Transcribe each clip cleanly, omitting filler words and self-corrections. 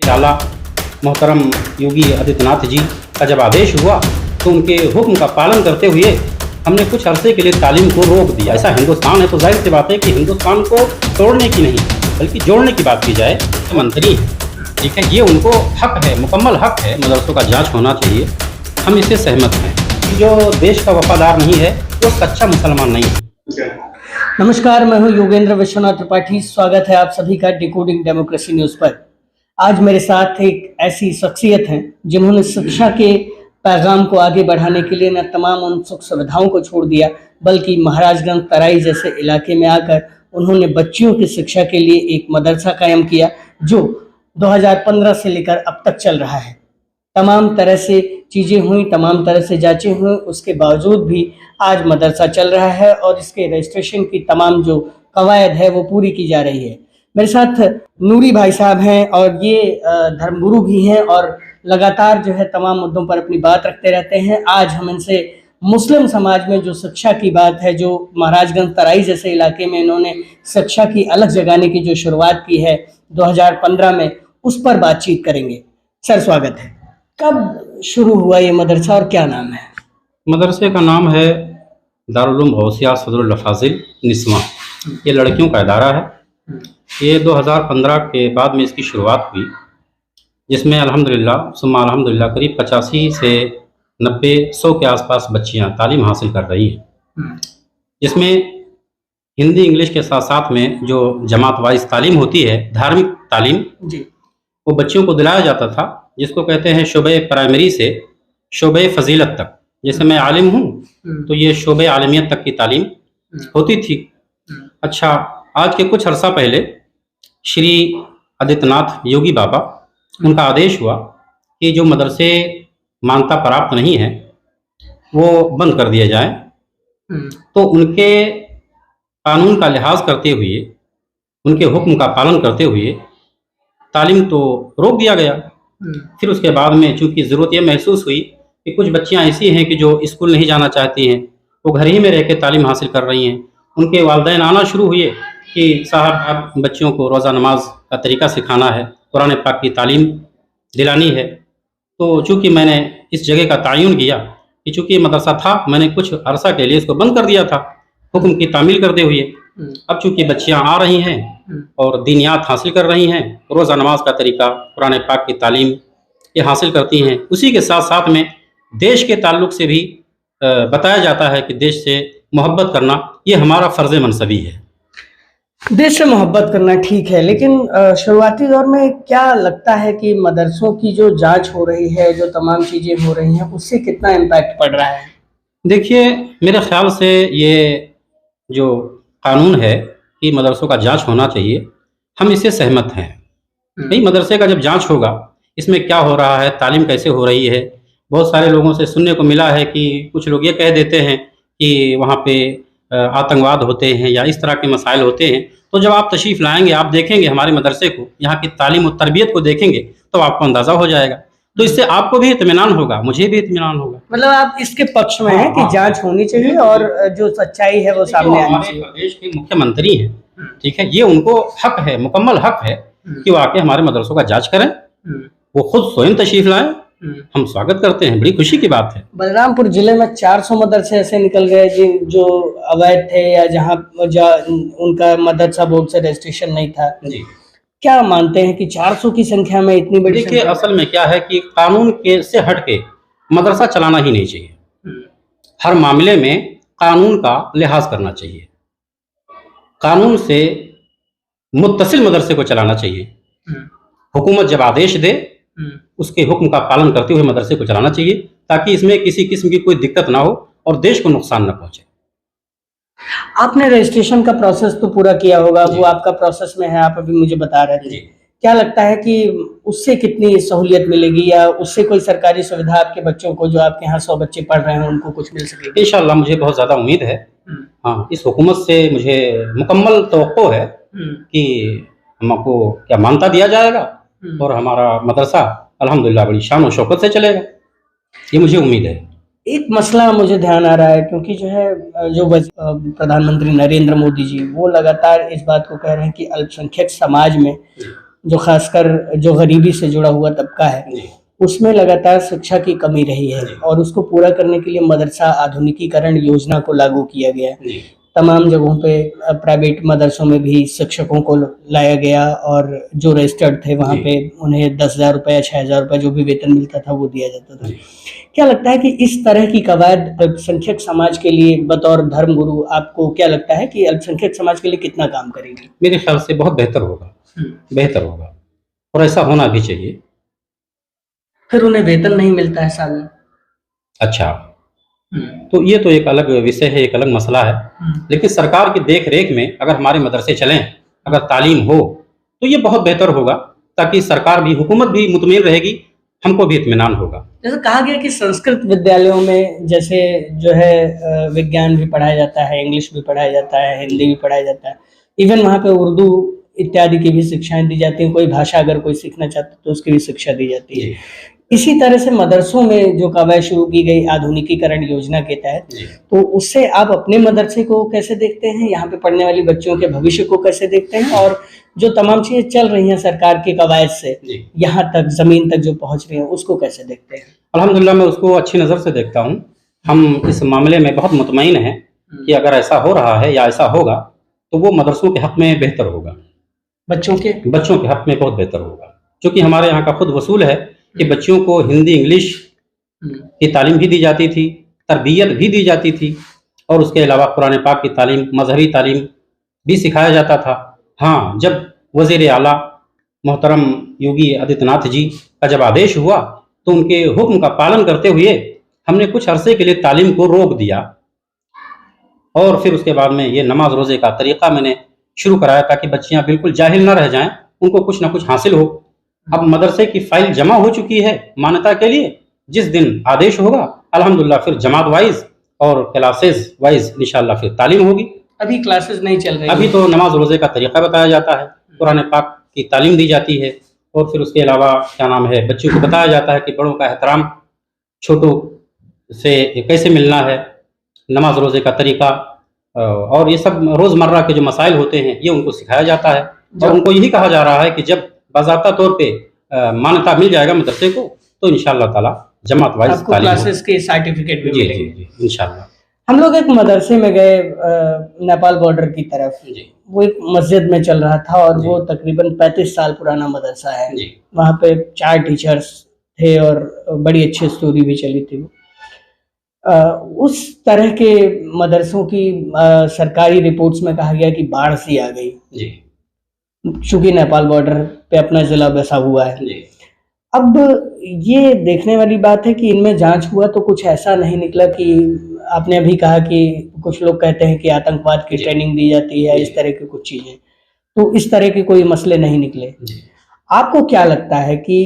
कि आला मोहतरम योगी आदित्यनाथ जी का जब आदेश हुआ तो उनके हुक्म का पालन करते हुए हमने कुछ अरसे के लिए तालीम को रोक दिया। ऐसा हिंदुस्तान है तो जाहिर सी बात है कि हिंदुस्तान को तोड़ने की नहीं बल्कि जोड़ने की बात की जाए। मंत्री ठीक है, ये उनको हक है, मुकम्मल हक है, मदरसों का जांच होना चाहिए, हम इससे सहमत हैं। जो देश का वफादार नहीं है वो सच्चा मुसलमान नहीं है। नमस्कार, मैं हूं योगेंद्र विश्वनाथ त्रिपाठी। स्वागत है आप सभी का डिकोडिंग डेमोक्रेसी न्यूज़ पर। आज मेरे साथ एक ऐसी शख्सियत हैं जिन्होंने शिक्षा के पैगाम को आगे बढ़ाने के लिए न तमाम उन सुख सुविधाओं को छोड़ दिया बल्कि महाराजगंज तराई जैसे इलाके में आकर उन्होंने बच्चियों की शिक्षा के लिए एक मदरसा कायम किया जो 2015 से लेकर अब तक चल रहा है। तमाम तरह से चीज़ें हुई, तमाम तरह से जांचें हुई, उसके बावजूद भी आज मदरसा चल रहा है और इसके रजिस्ट्रेशन की तमाम जो कवायद है वो पूरी की जा रही है। मेरे साथ नूरी भाई साहब हैं और ये धर्मगुरु भी हैं और लगातार जो है तमाम मुद्दों पर अपनी बात रखते रहते हैं। आज हम इनसे मुस्लिम समाज में जो शिक्षा की बात है, जो महाराजगंज तराई जैसे इलाके में इन्होंने शिक्षा की अलग जगाने की जो शुरुआत की है 2015 में, उस पर बातचीत करेंगे। सर स्वागत है। कब शुरू हुआ ये मदरसा और क्या नाम है? मदरसे का नाम है दारुल उलूम गौसिया सदरुल अफाजिल निस्वां। ये लड़कियों का इदारा है। ये 2015 के बाद में इसकी शुरुआत हुई, जिसमें अल्हम्दुलिल्लाह सुम्मा अल्हम्दुलिल्लाह करीब 85 से 90-100 के आसपास बच्चियां तालीम हासिल कर रही हैं। जिसमें हिंदी इंग्लिश के साथ साथ में जो जमात वाइज तालीम होती है, धार्मिक तालीम जी, वो बच्चियों को दिलाया जाता था, जिसको कहते हैं शोबे प्राइमरी से शोबे फजीलत तक। जैसे मैं आलिम हूँ तो ये शोबे आलिमियत तक की तालीम होती थी। अच्छा, आज के कुछ अर्सा पहले श्री आदित्यनाथ योगी बाबा, उनका आदेश हुआ कि जो मदरसे मान्यता प्राप्त नहीं है वो बंद कर दिए जाएं। तो उनके कानून का लिहाज करते हुए, उनके हुक्म का पालन करते हुए तालीम तो रोक दिया गया। फिर उसके बाद में चूंकि ज़रूरत यह महसूस हुई कि कुछ बच्चियां ऐसी हैं कि जो स्कूल नहीं जाना चाहती हैं, वो घर ही में रह के तालीम हासिल कर रही हैं। उनके वालिदैन आना शुरू हुए कि साहब अब बच्चियों को रोज़ा नमाज का तरीका सिखाना है, कुरान पाक की तालीम दिलानी है। तो चूँकि मैंने इस जगह का तयन किया कि चूँकि मदरसा था, मैंने कुछ अरसा के लिए इसको बंद कर दिया था हुक्म की तामील करते हुए। अब चूँकि बच्चियाँ आ रही हैं और दीनियात हासिल कर रही हैं, रोज़ा नमाज का तरीका, कुरान पाक की तालीम ये हासिल करती हैं, उसी के साथ साथ में देश के ताल्लुक़ से भी बताया जाता है कि देश से मोहब्बत करना ये हमारा फ़र्ज़ मनसबी है। देश से मोहब्बत करना ठीक है, लेकिन शुरुआती दौर में क्या लगता है कि मदरसों की जो जांच हो रही है, जो तमाम चीज़ें हो रही हैं, उससे कितना इम्पैक्ट पड़ रहा है? देखिए, मेरे ख्याल से ये जो कानून है कि मदरसों का जांच होना चाहिए, हम इससे सहमत हैं। भाई मदरसे का जब जांच होगा, इसमें क्या हो रहा है, तालीम कैसे हो रही है। बहुत सारे लोगों से सुनने को मिला है कि कुछ लोग ये कह देते हैं कि वहाँ पे आतंकवाद होते हैं या इस तरह के मसाइल होते हैं। तो जब आप तशरीफ़ लाएंगे, आप देखेंगे हमारे मदरसे को, यहाँ की तालीम और तरबियत को देखेंगे तो आपको अंदाज़ा हो जाएगा। तो इससे आपको भी इत्मीनान होगा, मुझे भी इत्मीनान होगा। मतलब आप इसके पक्ष में हैं कि जांच होनी चाहिए और जो सच्चाई है वो सामने आनी हमारे चाहिए। प्रदेश के मुख्यमंत्री हैं, ठीक है, ये उनको हक है, मुकम्मल हक है कि वो आके हमारे मदरसों का जांच करें। वो खुद स्वयं तशरीफ़ लाएं, हम स्वागत करते हैं, बड़ी खुशी की बात है। बलरामपुर जिले में 400 मदरसे ऐसे निकल गए जो अवैध थे या जहाँ उनका मदरसा बोर्ड से रजिस्ट्रेशन नहीं था। जी, क्या मानते हैं कि 400 की संख्या में इतनी बड़ी देखिए संख्या? असल में क्या है कि कानून के से हट के मदरसा चलाना ही नहीं चाहिए। हर मामले में कानून का लिहाज करना चाहिए, कानून से मुत्तसिल मदरसे को चलाना चाहिए। हुकूमत जब आदेश दे उसके हुक्म का पालन करते हुए मदरसे को चलाना चाहिए, ताकि इसमें किसी किस्म की कोई दिक्कत ना हो और देश को नुकसान न पहुंचे। आपने रजिस्ट्रेशन का प्रोसेस तो पूरा किया होगा, वो आपका प्रोसेस में है, आप अभी मुझे बता रहे थे। क्या लगता है कि उससे कितनी सहूलियत मिलेगी या उससे कोई सरकारी सुविधा आपके बच्चों को, जो आपके यहाँ 100 बच्चे पढ़ रहे हैं, उनको कुछ मिल सकेगी? इंशाअल्लाह मुझे बहुत ज़्यादा उम्मीद है। हाँ, इस हुकूमत से मुझे मुकम्मल तवक्को है कि हमको क्या मानता दिया जाएगा और हमारा मदरसा अल्हम्दुलिल्लाह बड़ी शान और शौकत से चलेगा, ये मुझे उम्मीद है। एक मसला मुझे ध्यान आ रहा है, क्योंकि जो है प्रधानमंत्री नरेंद्र मोदी जी वो लगातार इस बात को कह रहे हैं कि अल्पसंख्यक समाज में जो खासकर जो गरीबी से जुड़ा हुआ तबका है, जी उसमें लगातार शिक्षा की कमी रही है और उसको पूरा करने के लिए मदरसा आधुनिकीकरण योजना को लागू किया गया है। जी तमाम जगहों पे प्राइवेट मदरसों में भी शिक्षकों को लाया गया और जो रजिस्टर्ड थे वहाँ जी। पे उन्हें 10,000 रुपये या 6,000 रुपये जो भी वेतन मिलता था वो दिया जाता था। जी। क्या लगता है कि इस तरह की कवायद अल्पसंख्यक समाज के लिए बतौर धर्मगुरु आपको क्या लगता है कि अल्पसंख्यक समाज के लिए कितना काम करेगी? मेरे ख्याल से बहुत बेहतर होगा, बेहतर होगा और ऐसा होना भी चाहिए। फिर उन्हें वेतन नहीं मिलता है साल में। अच्छा, तो ये तो एक अलग विषय है, एक अलग मसला है। लेकिन सरकार की देख रेख में अगर हमारे मदरसे चलें, अगर तालीम हो तो ये बहुत बेहतर होगा, ताकि सरकार भी, हुकूमत भी मुतमईन रहेगी, हमको भी इत्मीनान होगा। जैसे कहा गया कि संस्कृत विद्यालयों में जैसे जो है विज्ञान भी पढ़ाया जाता है, इंग्लिश भी पढ़ाया जाता है, हिंदी भी पढ़ाया जाता है, इवन वहाँ पे उर्दू इत्यादि की भी शिक्षाएं दी जाती हैं। कोई भाषा अगर कोई सीखना चाहता है तो उसकी भी शिक्षा दी जाती है। इसी तरह से मदरसों में जो कवायद शुरू की गई आधुनिकीकरण योजना के तहत, तो उससे आप अपने मदरसे को कैसे देखते हैं, यहाँ पे पढ़ने वाली बच्चियों के भविष्य को कैसे देखते हैं, और जो तमाम चीजें चल रही हैं सरकार के कवायद से यहाँ तक जमीन तक जो पहुंच रही है उसको कैसे देखते हैं? अल्हम्दुलिल्लाह मैं उसको अच्छी नज़र से देखता हूँ। हम इस मामले में बहुत मुतमईन हैं कि अगर ऐसा हो रहा है या ऐसा होगा तो वो मदरसों के हक में बेहतर होगा, बच्चों के हक में बहुत बेहतर होगा। क्योंकि हमारे यहाँ का खुद वसूल है कि बच्चियों को हिंदी इंग्लिश की तालीम भी दी जाती थी, तरबियत भी दी जाती थी, और उसके अलावा कुरान पाक की तालीम, मजहबी तालीम भी सिखाया जाता था। हाँ, जब वज़ीर आला मोहतरम योगी आदित्यनाथ जी का जब आदेश हुआ तो उनके हुक्म का पालन करते हुए हमने कुछ अरसे के लिए तालीम को रोक दिया, और फिर उसके बाद में ये नमाज रोज़े का तरीक़ा मैंने शुरू कराया ताकि बच्चियाँ बिल्कुल जाहिल ना रह जाएं, उनको कुछ ना कुछ हासिल हो। अब मदरसे की फाइल जमा हो चुकी है मान्यता के लिए, जिस दिन आदेश होगा अल्हम्दुलिल्लाह फिर जमात वाइज और क्लासेस वाइज इंशाअल्लाह फिर तालीम होगी। अभी क्लासेस नहीं चल रही, अभी तो नमाज रोज़े का तरीक़ा बताया जाता है, कुरान पाक की तालीम दी जाती है, और फिर उसके अलावा क्या नाम है, बच्चों को बताया जाता है कि बड़ों का एहतराम, छोटों से कैसे मिलना है, नमाज रोज़े का तरीक़ा, और ये सब रोज़मर्रा के जो मसाइल होते हैं ये उनको सिखाया जाता है। और उनको यही कहा जा रहा है कि जब बाज़ाब्ता तौर पे मान्यता मिल जाएगा मदरसे को तो इंशाअल्लाह ताला जमात वाइज आपको क्लासेस के सर्टिफिकेट भी मिलेंगे। जी इंशाअल्लाह। हम लोग एक मदरसे में गए नेपाल बॉर्डर की तरफ, वो एक मस्जिद में चल रहा था और वो तकरीबन 35 साल पुराना मदरसा है। वहाँ पे 4 टीचर्स थे और बड़ी अच्छी स्टोरी भी चली थी। उस तरह के मदरसों की सरकारी रिपोर्ट्स में कहा गया कि बाढ़ सी आ गई, चूंकि नेपाल बॉर्डर पे अपना जिला बसा हुआ है। अब ये देखने वाली बात है कि इनमें जांच हुआ तो कुछ ऐसा नहीं निकला कि आपने अभी कहा कि कुछ लोग कहते हैं कि आतंकवाद की ट्रेनिंग दी जाती है, इस तरह की कुछ चीजें, तो इस तरह के कोई मसले नहीं निकले। आपको क्या लगता है कि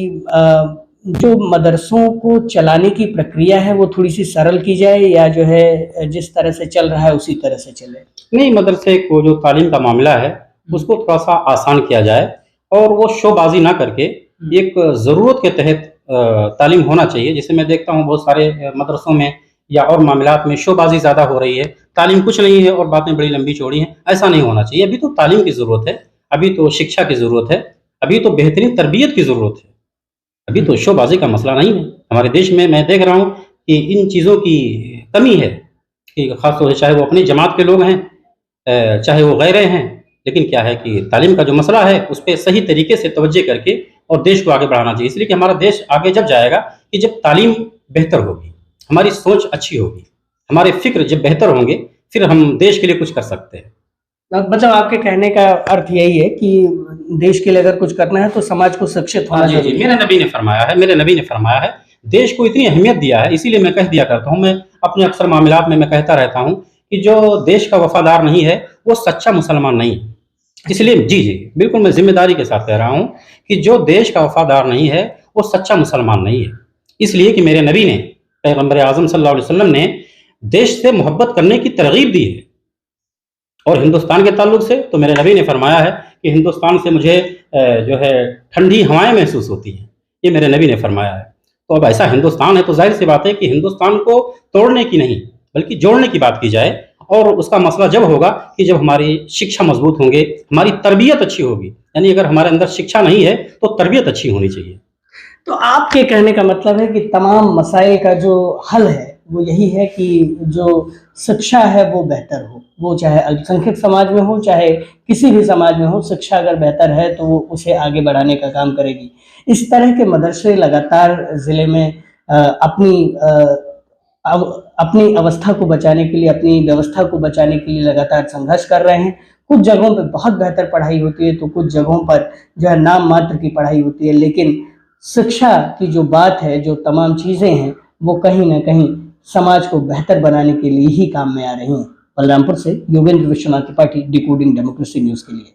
जो मदरसों को चलाने की प्रक्रिया है वो थोड़ी सी सरल की जाए, या जो है जिस तरह से चल रहा है उसी तरह से चले? नहीं, मदरसे को जो तालीम का मामला है उसको थोड़ा सा आसान किया जाए, और वो शोबाजी ना करके एक ज़रूरत के तहत तालीम होना चाहिए। जैसे मैं देखता हूँ बहुत सारे मदरसों में या और मामलात में शोबाजी ज़्यादा हो रही है, तालीम कुछ नहीं है और बातें बड़ी लंबी चौड़ी हैं। ऐसा नहीं होना चाहिए। अभी तो तालीम की ज़रूरत है, अभी तो शिक्षा की ज़रूरत है, अभी तो बेहतरीन तरबियत की ज़रूरत है, अभी तो शोबाजी का मसला नहीं है। हमारे देश में मैं देख रहा हूँ कि इन चीज़ों की कमी है, कि ख़ासतौर से चाहे वो अपनी जमात के लोग हैं, चाहे वो गैर हैं, लेकिन क्या है कि तालीम का जो मसला है उस पर सही तरीके से तवज्जो करके और देश को आगे बढ़ाना चाहिए। इसलिए कि हमारा देश आगे जब जाएगा कि जब तालीम बेहतर होगी, हमारी सोच अच्छी होगी, हमारे फ़िक्र जब बेहतर होंगे, फिर हम देश के लिए कुछ कर सकते हैं। मतलब आपके कहने का अर्थ यही है कि देश के लिए अगर कुछ करना है तो समाज को शिक्षित होना चाहिए। मेरे नबी ने फरमाया है, देश को इतनी अहमियत दिया है। इसीलिए मैं कह दिया करता हूँ, मैं अपने अक्सर मामलात में मैं कहता रहता हूँ कि जो देश का वफादार नहीं है वो सच्चा मुसलमान नहीं है। इसलिए जी बिल्कुल मैं जिम्मेदारी के साथ कह रहा हूँ कि जो देश का वफादार नहीं है वो सच्चा मुसलमान नहीं है। इसलिए कि मेरे नबी ने, पैगम्बर आज़म सल्लल्लाहु अलैहि वसल्लम ने देश से मोहब्बत करने की तरगीब दी है। और हिंदुस्तान के ताल्लुक से तो मेरे नबी ने फरमाया है कि हिंदुस्तान से मुझे जो है ठंडी हवाएं महसूस होती हैं, ये मेरे नबी ने फरमाया है। तो अब ऐसा हिंदुस्तान है तो जाहिर सी बात है कि हिंदुस्तान को तोड़ने की नहीं बल्कि जोड़ने की बात की जाए, और उसका मसला जब होगा कि जब हमारी शिक्षा मजबूत होंगे, हमारी तरबियत अच्छी होगी। यानी अगर हमारे अंदर शिक्षा नहीं है तो तरबियत अच्छी होनी चाहिए। तो आपके कहने का मतलब है कि तमाम मसाइल का जो हल है वो यही है कि जो शिक्षा है वो बेहतर हो, वो चाहे अल्पसंख्यक समाज में हो चाहे किसी भी समाज में हो, शिक्षा अगर बेहतर है तो वो उसे आगे बढ़ाने का काम करेगी। इस तरह के मदरसे लगातार ज़िले में अपनी अवस्था को बचाने के लिए, अपनी व्यवस्था को बचाने के लिए लगातार संघर्ष कर रहे हैं। कुछ जगहों पे बहुत बेहतर पढ़ाई होती है तो कुछ जगहों पर जो है नाम मात्र की पढ़ाई होती है, लेकिन शिक्षा की जो बात है, जो तमाम चीज़ें हैं, वो कहीं न कहीं समाज को बेहतर बनाने के लिए ही काम में आ रही हैं। बलरामपुर से Yogendra Vishwanath Tripathi, decoding democracy news के लिए।